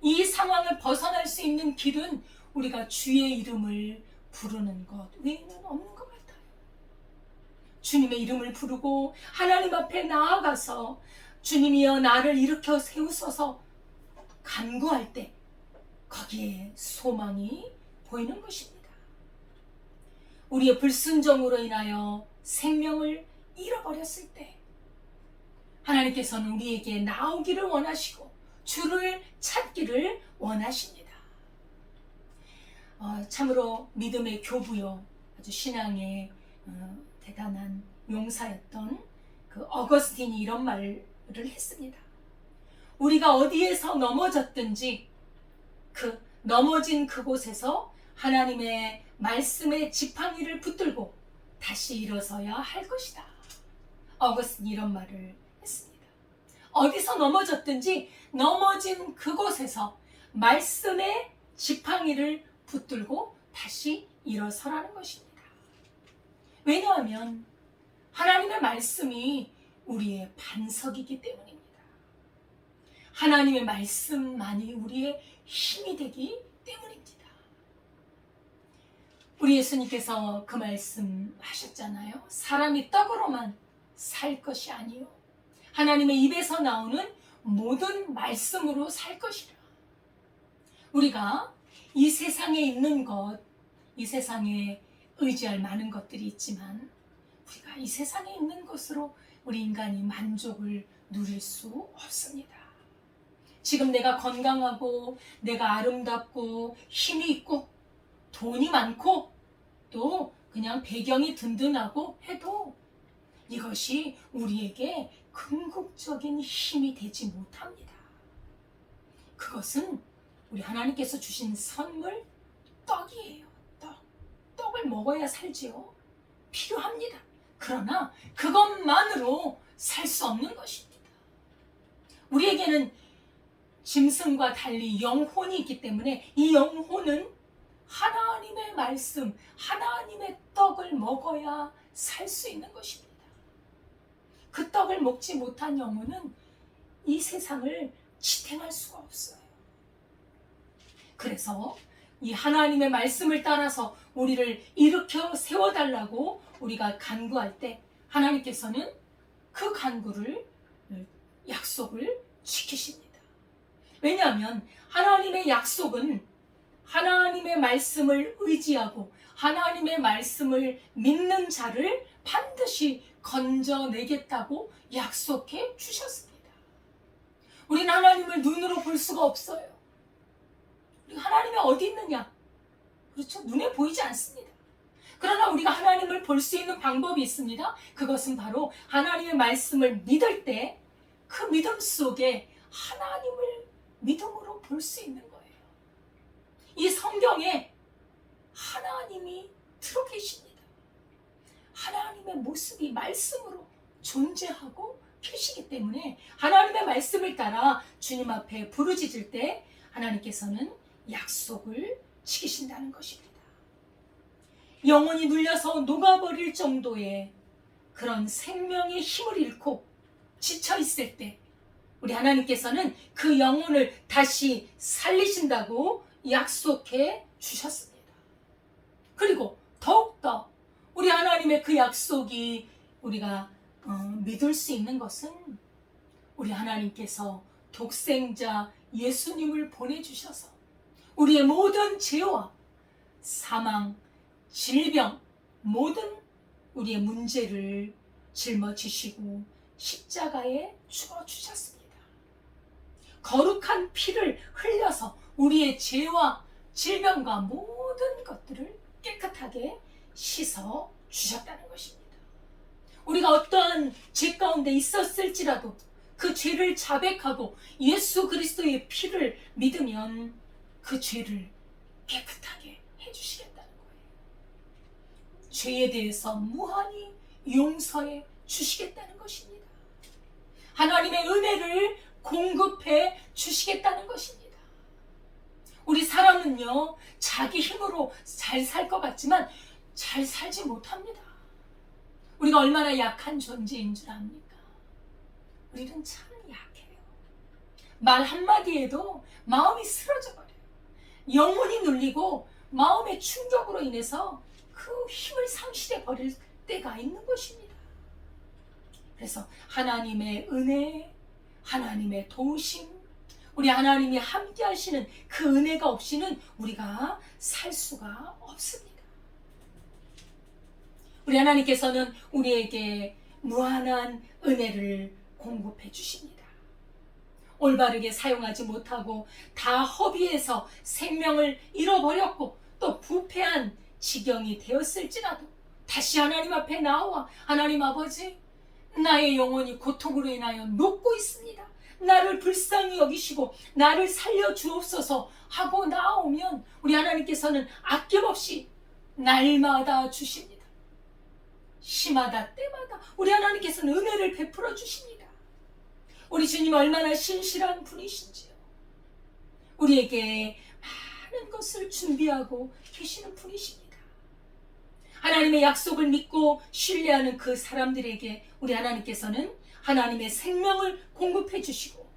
이 상황을 벗어날 수 있는 길은 우리가 주의 이름을 부르는 것 외에는 없는 것 같아요. 주님의 이름을 부르고 하나님 앞에 나아가서 주님이여 나를 일으켜 세우소서 간구할 때 거기에 소망이 보이는 것입니다. 우리의 불순종으로 인하여 생명을 잃어버렸을 때 하나님께서는 우리에게 나오기를 원하시고 주를 찾기를 원하십니다. 참으로 믿음의 교부요 아주 신앙의 대단한 용사였던 그 어거스틴이 이런 말을 했습니다. 우리가 어디에서 넘어졌든지 그 넘어진 그곳에서 하나님의 말씀의 지팡이를 붙들고 다시 일어서야 할 것이다. 어거스틴이 이런 말을 했습니다. 어디서 넘어졌든지 넘어진 그곳에서 말씀의 지팡이를 붙들고 다시 일어서라는 것입니다. 왜냐하면 하나님의 말씀이 우리의 반석이기 때문입니다. 하나님의 말씀만이 우리의 힘이 되기 때문입니다. 우리 예수님께서 그 말씀 하셨잖아요. 사람이 떡으로만 살 것이 아니요 하나님의 입에서 나오는 모든 말씀으로 살 것이라. 우리가 이 세상에 있는 것, 이 세상에 의지할 많은 것들이 있지만 우리가 이 세상에 있는 것으로 우리 인간이 만족을 누릴 수 없습니다. 지금 내가 건강하고 내가 아름답고 힘이 있고 돈이 많고 또 그냥 배경이 든든하고 해도 이것이 우리에게 궁극적인 힘이 되지 못합니다. 그것은 우리 하나님께서 주신 선물 떡이에요. 떡을 먹어야 살지요. 필요합니다. 그러나 그것만으로 살 수 없는 것입니다. 우리에게는 짐승과 달리 영혼이 있기 때문에 이 영혼은 하나님의 말씀, 하나님의 떡을 먹어야 살 수 있는 것입니다. 그 떡을 먹지 못한 영혼은 이 세상을 지탱할 수가 없어요. 그래서 이 하나님의 말씀을 따라서 우리를 일으켜 세워달라고 우리가 간구할 때 하나님께서는 그 간구를, 약속을 지키십니다. 왜냐하면 하나님의 약속은 하나님의 말씀을 의지하고 하나님의 말씀을 믿는 자를 반드시 건져내겠다고 약속해 주셨습니다. 우리는 하나님을 눈으로 볼 수가 없어요. 우리가 하나님이 어디 있느냐? 그렇죠? 눈에 보이지 않습니다. 그러나 우리가 하나님을 볼 수 있는 방법이 있습니다. 그것은 바로 하나님의 말씀을 믿을 때 그 믿음 속에 하나님을 믿음으로 볼 수 있는 거예요. 이 성경에 하나님이 들어 계십니다. 하나님의 모습이 말씀으로 존재하고 계시기 때문에 하나님의 말씀을 따라 주님 앞에 부르짖을 때 하나님께서는 약속을 지키신다는 것입니다. 영혼이 눌려서 녹아버릴 정도의 그런 생명의 힘을 잃고 지쳐있을 때 우리 하나님께서는 그 영혼을 다시 살리신다고 약속해 주셨습니다. 그리고 더욱더 우리 하나님의 그 약속이 우리가 믿을 수 있는 것은 우리 하나님께서 독생자 예수님을 보내주셔서 우리의 모든 죄와 사망, 질병, 모든 우리의 문제를 짊어지시고 십자가에 죽어주셨습니다. 거룩한 피를 흘려서 우리의 죄와 질병과 모든 것들을 깨끗하게 씻어 주셨다는 것입니다. 우리가 어떠한 죄 가운데 있었을지라도 그 죄를 자백하고 예수 그리스도의 피를 믿으면 그 죄를 깨끗하게 해주시겠다는 거예요. 죄에 대해서 무한히 용서해 주시겠다는 것입니다. 하나님의 은혜를 공급해 주시겠다는 것입니다. 우리 사람은요, 자기 힘으로 잘 살 것 같지만 잘 살지 못합니다. 우리가 얼마나 약한 존재인 줄 압니까? 우리는 참 약해요. 말 한마디에도 마음이 쓰러져 버려요. 영혼이 눌리고 마음의 충격으로 인해서 그 힘을 상실해 버릴 때가 있는 것입니다. 그래서 하나님의 은혜, 하나님의 도우심, 우리 하나님이 함께 하시는 그 은혜가 없이는 우리가 살 수가 없습니다. 우리 하나님께서는 우리에게 무한한 은혜를 공급해 주십니다. 올바르게 사용하지 못하고 다 허비해서 생명을 잃어버렸고 또 부패한 지경이 되었을지라도 다시 하나님 앞에 나와 하나님 아버지, 나의 영혼이 고통으로 인하여 녹고 있습니다. 나를 불쌍히 여기시고 나를 살려주옵소서 하고 나오면 우리 하나님께서는 아낌없이 날마다 주십니다. 시마다 때마다 우리 하나님께서는 은혜를 베풀어 주십니다. 우리 주님 얼마나 신실한 분이신지요. 우리에게 많은 것을 준비하고 계시는 분이십니다. 하나님의 약속을 믿고 신뢰하는 그 사람들에게 우리 하나님께서는 하나님의 생명을 공급해 주시고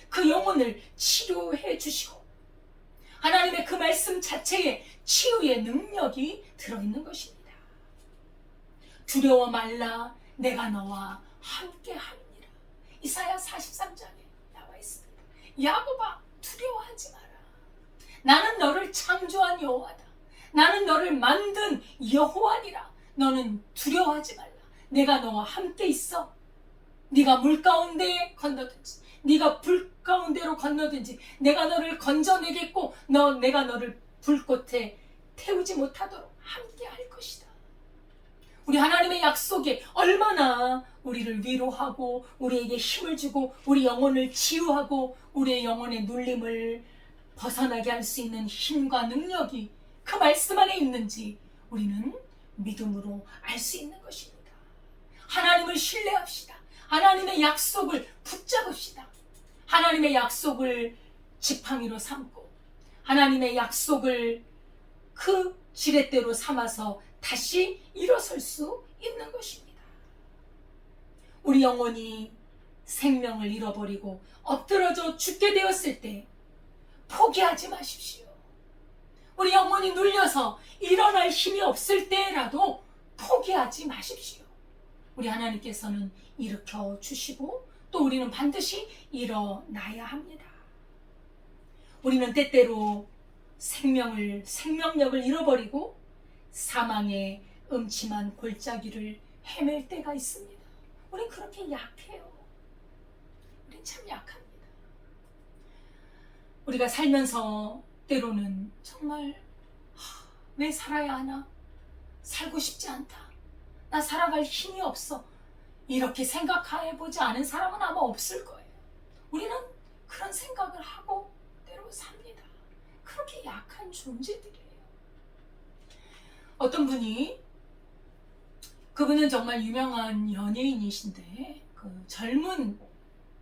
그 영혼을 치료해 주시고 하나님의 그 말씀 자체에 치유의 능력이 들어있는 것입니다. 두려워 말라, 내가 너와 함께 하느니라. 이사야 43장에 나와 있습니다. 야곱아, 두려워하지 마라. 나는 너를 창조한 여호와다. 나는 너를 만든 여호와니라. 너는 두려워하지 말라. 내가 너와 함께 있어. 네가 물 가운데 건너든지 네가 불 가운데로 건너든지 내가 너를 건져내겠고 내가 너를 불꽃에 태우지 못하도록 함께 할 것이다. 우리 하나님의 약속에 얼마나 우리를 위로하고 우리에게 힘을 주고 우리 영혼을 치유하고 우리의 영혼의 눌림을 벗어나게 할 수 있는 힘과 능력이 그 말씀 안에 있는지 우리는 믿음으로 알 수 있는 것입니다. 하나님을 신뢰합시다. 하나님의 약속을 붙잡읍시다. 하나님의 약속을 지팡이로 삼고 하나님의 약속을 그 지렛대로 삼아서 다시 일어설 수 있는 것입니다. 우리 영혼이 생명을 잃어버리고 엎드러져 죽게 되었을 때 포기하지 마십시오. 우리 영혼이 눌려서 일어날 힘이 없을 때라도 포기하지 마십시오. 우리 하나님께서는 일으켜 주시고 또 우리는 반드시 일어나야 합니다. 우리는 때때로 생명력을 잃어버리고 사망의 음침한 골짜기를 헤맬 때가 있습니다. 우린 그렇게 약해요. 우린 참 약합니다. 우리가 살면서 때로는 정말 왜 살아야 하나? 살고 싶지 않다. 나 살아갈 힘이 없어. 이렇게 생각해보지 않은 사람은 아마 없을 거예요. 우리는 그런 생각을 하고 때로 삽니다. 그렇게 약한 존재들이에요. 어떤 분이 그분은 정말 유명한 연예인이신데 그 젊은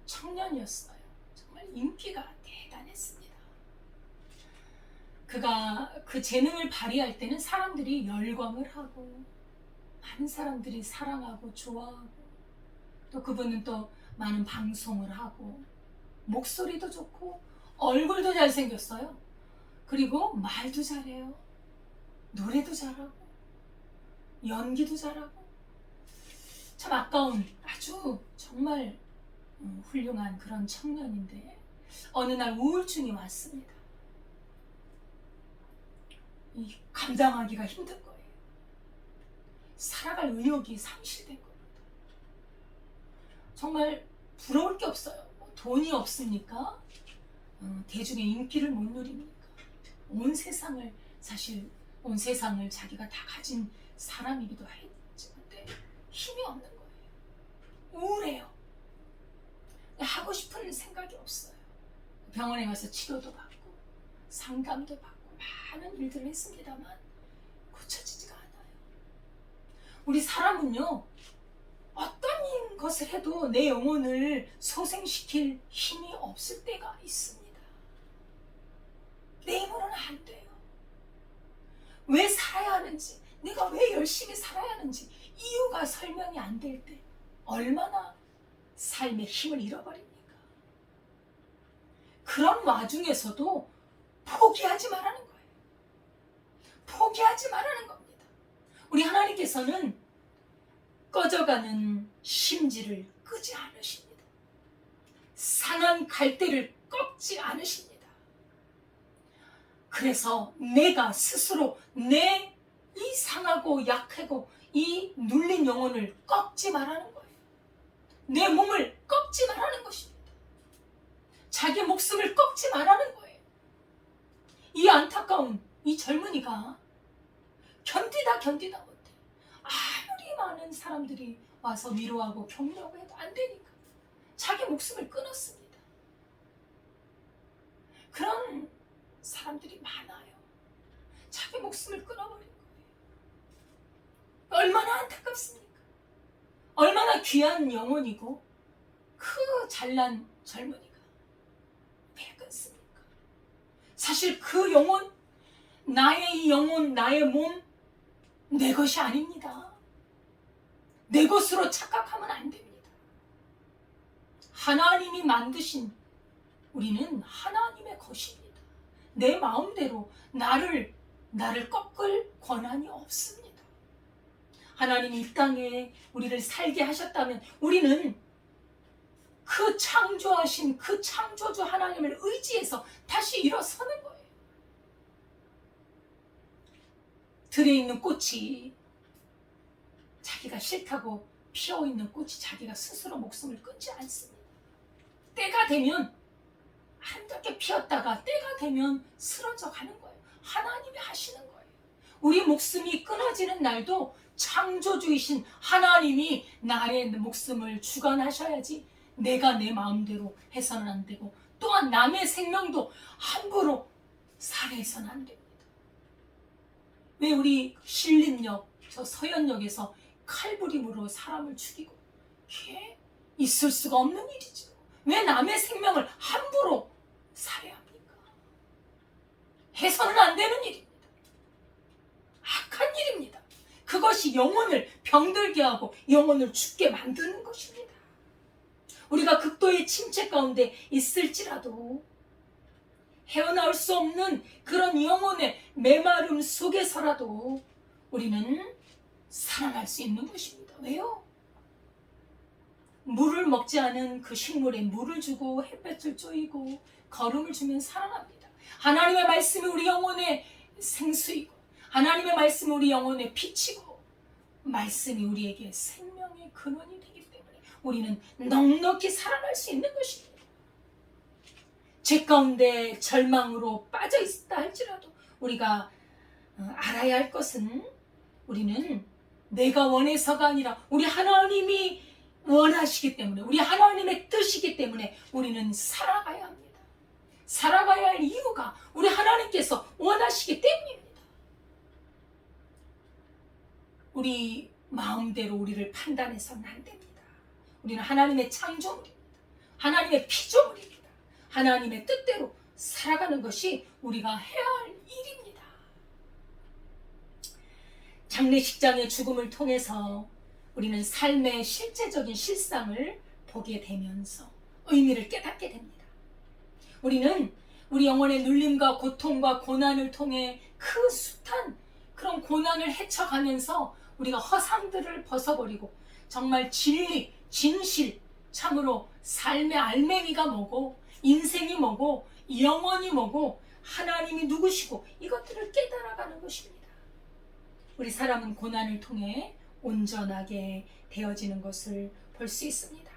청년이었어요. 정말 인기가 대단했습니다. 그가 그 재능을 발휘할 때는 사람들이 열광을 하고 많은 사람들이 사랑하고 좋아하고 또 그분은 또 많은 방송을 하고 목소리도 좋고 얼굴도 잘생겼어요. 그리고 말도 잘해요. 노래도 잘하고 연기도 잘하고 참 아까운 아주 정말 훌륭한 그런 청년인데 어느 날 우울증이 왔습니다. 감당하기가 힘든 거예요. 살아갈 의욕이 상실된 겁니다. 정말 부러울 게 없어요. 돈이 없습니까? 대중의 인기를 못 누립니까? 온 세상을 자기가 다 가진 사람이기도 했지. 근데 힘이 없는 거예요. 우울해요. 하고 싶은 생각이 없어요. 병원에 가서 치료도 받고 상담도 받고 많은 일들을 했습니다만 고쳐지지가 않아요. 우리 사람은요, 어떤 것을 해도 내 영혼을 소생시킬 힘이 없을 때가 있습니다. 내 힘으로는 안 돼요. 왜 살아야 하는지, 내가 왜 열심히 살아야 하는지 이유가 설명이 안 될 때 얼마나 삶의 힘을 잃어버립니까? 그런 와중에서도 포기하지 말라는 거예요. 포기하지 말라는 겁니다. 우리 하나님께서는 꺼져가는 심지를 끄지 않으십니다. 상한 갈대를 꺾지 않으십니다. 그래서 내가 스스로 내 이 상하고 약하고 이 눌린 영혼을 꺾지 말라는 거예요. 내 몸을 꺾지 말라는 것입니다. 자기 목숨을 꺾지 말라는 거예요. 이 안타까운 이 젊은이가 견디다 못해. 아무리 많은 사람들이 와서 위로하고 격려하고 해도 안 되니까 자기 목숨을 끊었습니다. 그런 사람들이 많아요. 자기 목숨을 끊어버린 거예요. 얼마나 안타깝습니까? 얼마나 귀한 영혼이고 그 잘난 젊은이가 왜 끊습니까? 사실 그 영혼, 나의 영혼, 나의 몸, 내 것이 아닙니다. 내 것으로 착각하면 안 됩니다. 하나님이 만드신 우리는 하나님의 것입니다. 내 마음대로 나를 꺾을 권한이 없습니다. 하나님이 이 땅에 우리를 살게 하셨다면 우리는 그 창조하신 그 창조주 하나님을 의지해서 다시 일어서는 거예요. 들에 있는 꽃이 자기가 싫다고 피어있는 꽃이 자기가 스스로 목숨을 끊지 않습니다. 때가 되면 아름답게 피었다가 때가 되면 쓰러져 가는 거예요. 하나님이 하시는 거예요. 우리 목숨이 끊어지는 날도 창조주이신 하나님이 나의 목숨을 주관하셔야지 내가 내 마음대로 해서는 안 되고, 또한 남의 생명도 함부로 살해해서는 안 됩니다. 왜 우리 신림역, 저 서현역에서 칼부림으로 사람을 죽이고, 이게 있을 수가 없는 일이죠. 왜 남의 생명을 함부로 살해합니까? 해서는 안 되는 일입니다. 악한 일입니다. 그것이 영혼을 병들게 하고 영혼을 죽게 만드는 것입니다. 우리가 극도의 침체 가운데 있을지라도 헤어나올 수 없는 그런 영혼의 메마름 속에서라도 우리는 살아날 수 있는 것입니다. 왜요? 물을 먹지 않은 그 식물에 물을 주고 햇볕을 쬐이고 거름을 주면 살아납니다. 하나님의 말씀이 우리 영혼의 생수이고, 하나님의 말씀이 우리 영혼의 빛이고, 말씀이 우리에게 생명의 근원이 되기 때문에 우리는 넉넉히 살아날 수 있는 것입니다. 죄 가운데 절망으로 빠져 있다 할지라도 우리가 알아야 할 것은, 우리는 내가 원해서가 아니라 우리 하나님이 원하시기 때문에, 우리 하나님의 뜻이기 때문에 우리는 살아가야 합니다. 살아가야 할 이유가 우리 하나님께서 원하시기 때문입니다. 우리 마음대로 우리를 판단해서는 안 됩니다. 우리는 하나님의 창조물입니다. 하나님의 피조물입니다. 하나님의 뜻대로 살아가는 것이 우리가 해야 할 일입니다. 장례식장의 죽음을 통해서 우리는 삶의 실제적인 실상을 보게 되면서 의미를 깨닫게 됩니다. 우리는 우리 영혼의 눌림과 고통과 고난을 통해 그 숱한 그런 고난을 헤쳐가면서 우리가 허상들을 벗어버리고 정말 진리, 진실, 참으로 삶의 알맹이가 뭐고, 인생이 뭐고, 영원이 뭐고, 하나님이 누구시고, 이것들을 깨달아가는 것입니다. 우리 사람은 고난을 통해 온전하게 되어지는 것을 볼 수 있습니다.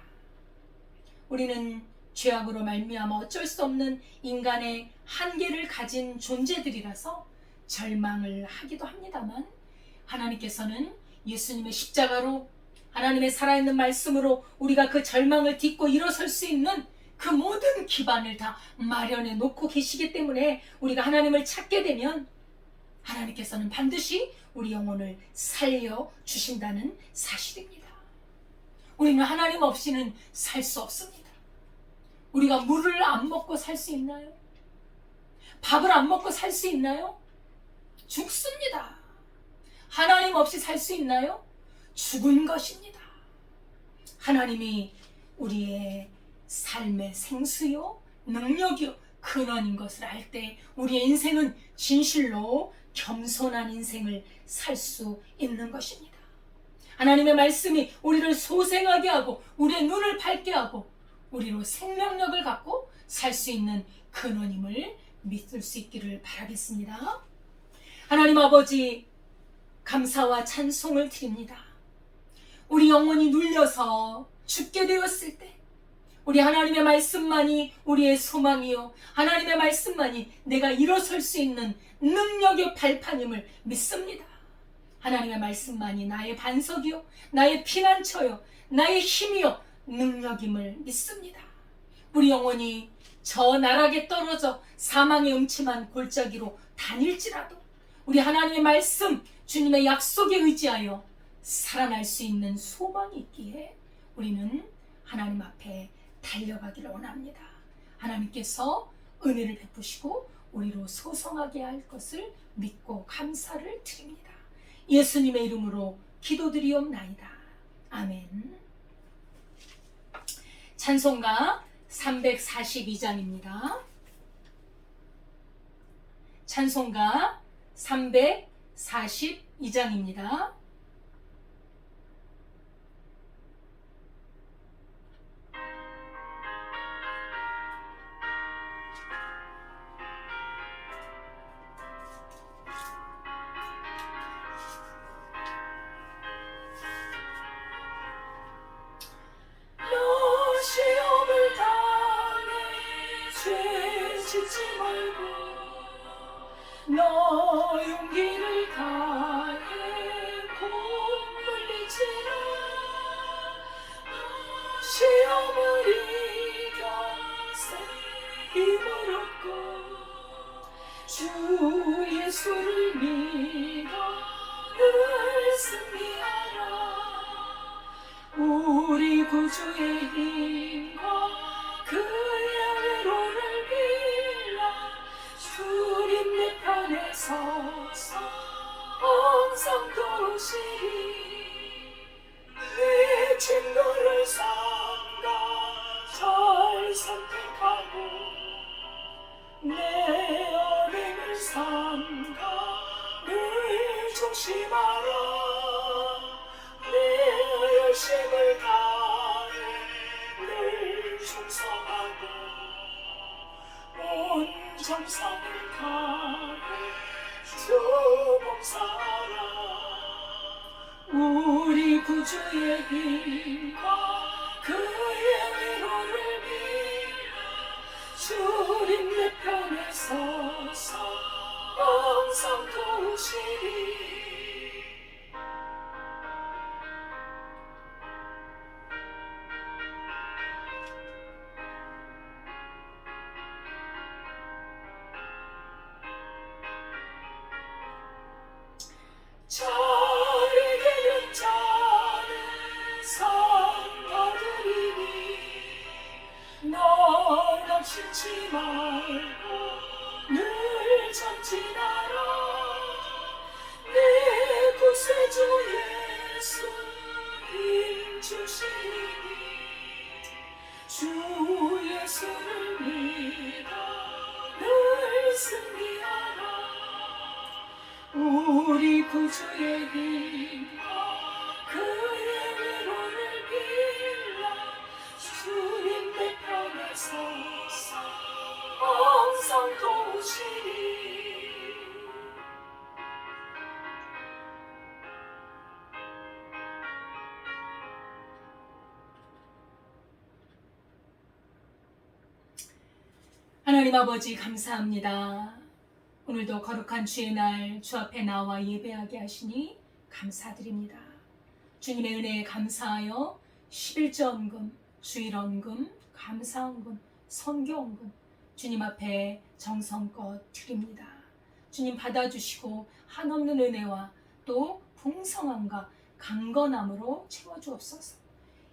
우리는 죄악으로 말미암아 어쩔 수 없는 인간의 한계를 가진 존재들이라서 절망을 하기도 합니다만, 하나님께서는 예수님의 십자가로, 하나님의 살아있는 말씀으로 우리가 그 절망을 딛고 일어설 수 있는 그 모든 기반을 다 마련해 놓고 계시기 때문에 우리가 하나님을 찾게 되면 하나님께서는 반드시 우리 영혼을 살려주신다는 사실입니다. 우리는 하나님 없이는 살 수 없습니다. 우리가 물을 안 먹고 살 수 있나요? 밥을 안 먹고 살 수 있나요? 죽습니다. 하나님 없이 살 수 있나요? 죽은 것입니다. 하나님이 우리의 삶의 생수요, 능력이요, 근원인 것을 알 때 우리의 인생은 진실로 겸손한 인생을 살 수 있는 것입니다. 하나님의 말씀이 우리를 소생하게 하고 우리의 눈을 밝게 하고 우리로 생명력을 갖고 살 수 있는 근원임을 믿을 수 있기를 바라겠습니다. 하나님 아버지, 감사와 찬송을 드립니다. 우리 영혼이 눌려서 죽게 되었을 때 우리 하나님의 말씀만이 우리의 소망이요, 하나님의 말씀만이 내가 일어설 수 있는 능력의 발판임을 믿습니다. 하나님의 말씀만이 나의 반석이요, 나의 피난처요, 나의 힘이요, 능력임을 믿습니다. 우리 영혼이 저 나락에 떨어져 사망의 음침한 골짜기로 다닐지라도 우리 하나님의 말씀, 주님의 약속에 의지하여 살아날 수 있는 소망이 있기에 우리는 하나님 앞에 달려가기를 원합니다. 하나님께서 은혜를 베푸시고 우리로 소성하게 할 것을 믿고 감사를 드립니다. 예수님의 이름으로 기도드리옵나이다. 아멘. 찬송가 342장입니다. 찬송가 342장입니다. 시험을 당해 죄 짓지 말고 너 용기를 다해 우리 곁에 힘을 얻고 주 예수를 믿어 늘 승리하라. 우리 구주의 힘과 그의 위로를 빌라 주님 내 편에 서서 항상 도우시리. 내 진노를 삼가 잘 선택하고 내 언행을 삼가 늘 조심하라. 내 열심을 다해 늘 충성하고 온 정성을 다해 주 봉사하라. 우리 구주의 힘과 그의 위로를 빌라 주님 내 편에 서서 항상 도우시리. 자에게는 자는 상 받으리니 너는 싫지 말고 늘 전진하라. 내 구세주 예수 힘 주시니 주 예수를 믿어 늘 승리하라. 우리 구주의 힘과 그의 위로를 빌라 주님 내 편에 서서 항상 도우시리. 하나님 아버지 감사합니다. 오늘도 거룩한 주의 날 주 앞에 나와 예배하게 하시니 감사드립니다. 주님의 은혜에 감사하여 11조헌금, 주일헌금, 감사헌금, 선교헌금 주님 앞에 정성껏 드립니다. 주님 받아주시고 한없는 은혜와 또 풍성함과 강건함으로 채워주옵소서.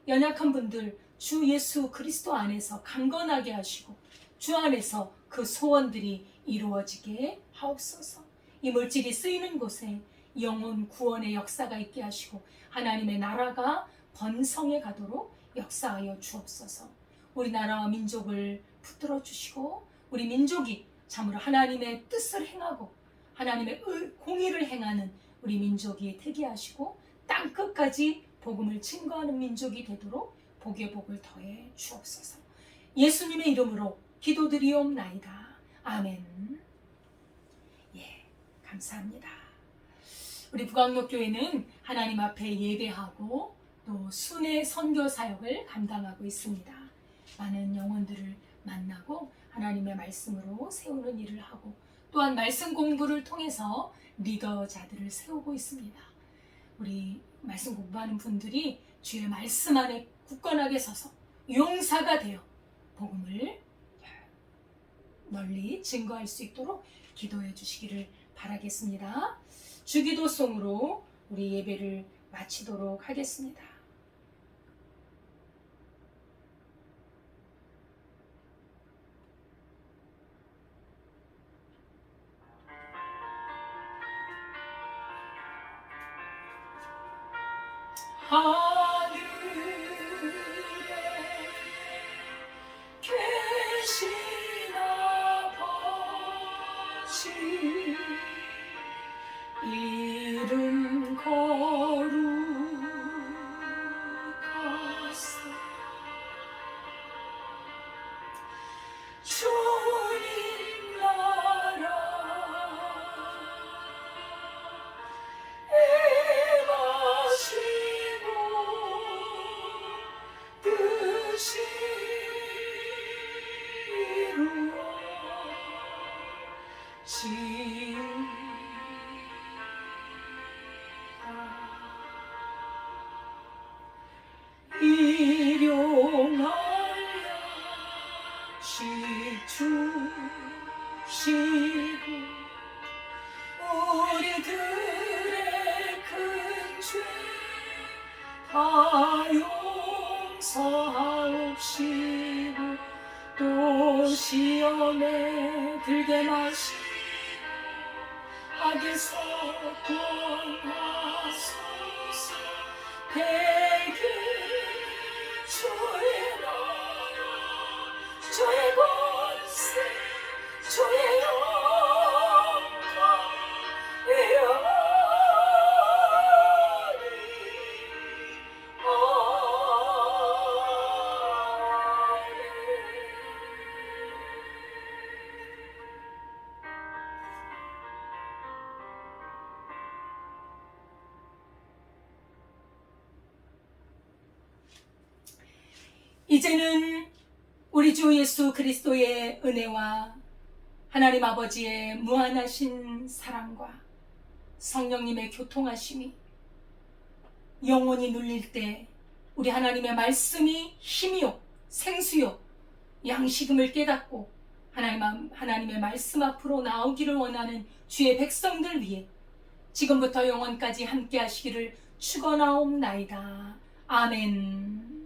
연약한 분들 주 예수 그리스도 안에서 강건하게 하시고 주 안에서 그 소원들이 이루어지게 하옵소서. 이 물질이 쓰이는 곳에 영혼 구원의 역사가 있게 하시고 하나님의 나라가 번성해 가도록 역사하여 주옵소서. 우리나라와 민족을 붙들어 주시고 우리 민족이 참으로 하나님의 뜻을 행하고 하나님의 공의를 행하는 우리 민족이 되게 하시고 땅끝까지 복음을 증거하는 민족이 되도록 복의 복을 더해 주옵소서. 예수님의 이름으로 기도드리옵나이다. 아멘. 예, 감사합니다. 우리 북악록교회는 하나님 앞에 예배하고 또 순회 선교 사역을 감당하고 있습니다. 많은 영혼들을 만나고 하나님의 말씀으로 세우는 일을 하고 또한 말씀 공부를 통해서 리더자들을 세우고 있습니다. 우리 말씀 공부하는 분들이 주의 말씀 안에 굳건하게 서서 용사가 되어 복음을 널리 증거할 수 있도록 기도해 주시기를 바라겠습니다. 주기도송으로 우리 예배를 마치도록 하겠습니다. 하늘에 계신 아버지 이름 거룩하사 주님 나라 임하시고 마옵시고 또 시험에 들게 마시고 악에서 구원하소서. 대개 주의 나라 주의 권세 주의 영광 영원히 이제는 우리 주 예수 그리스도의 은혜와 하나님 아버지의 무한하신 사랑과 성령님의 교통하심이 영원히 눌릴 때 우리 하나님의 말씀이 힘이요 생수요 양식음을 깨닫고 하나님의 말씀 앞으로 나오기를 원하는 주의 백성들 위해 지금부터 영원까지 함께 하시기를 축원하옵나이다. 아멘.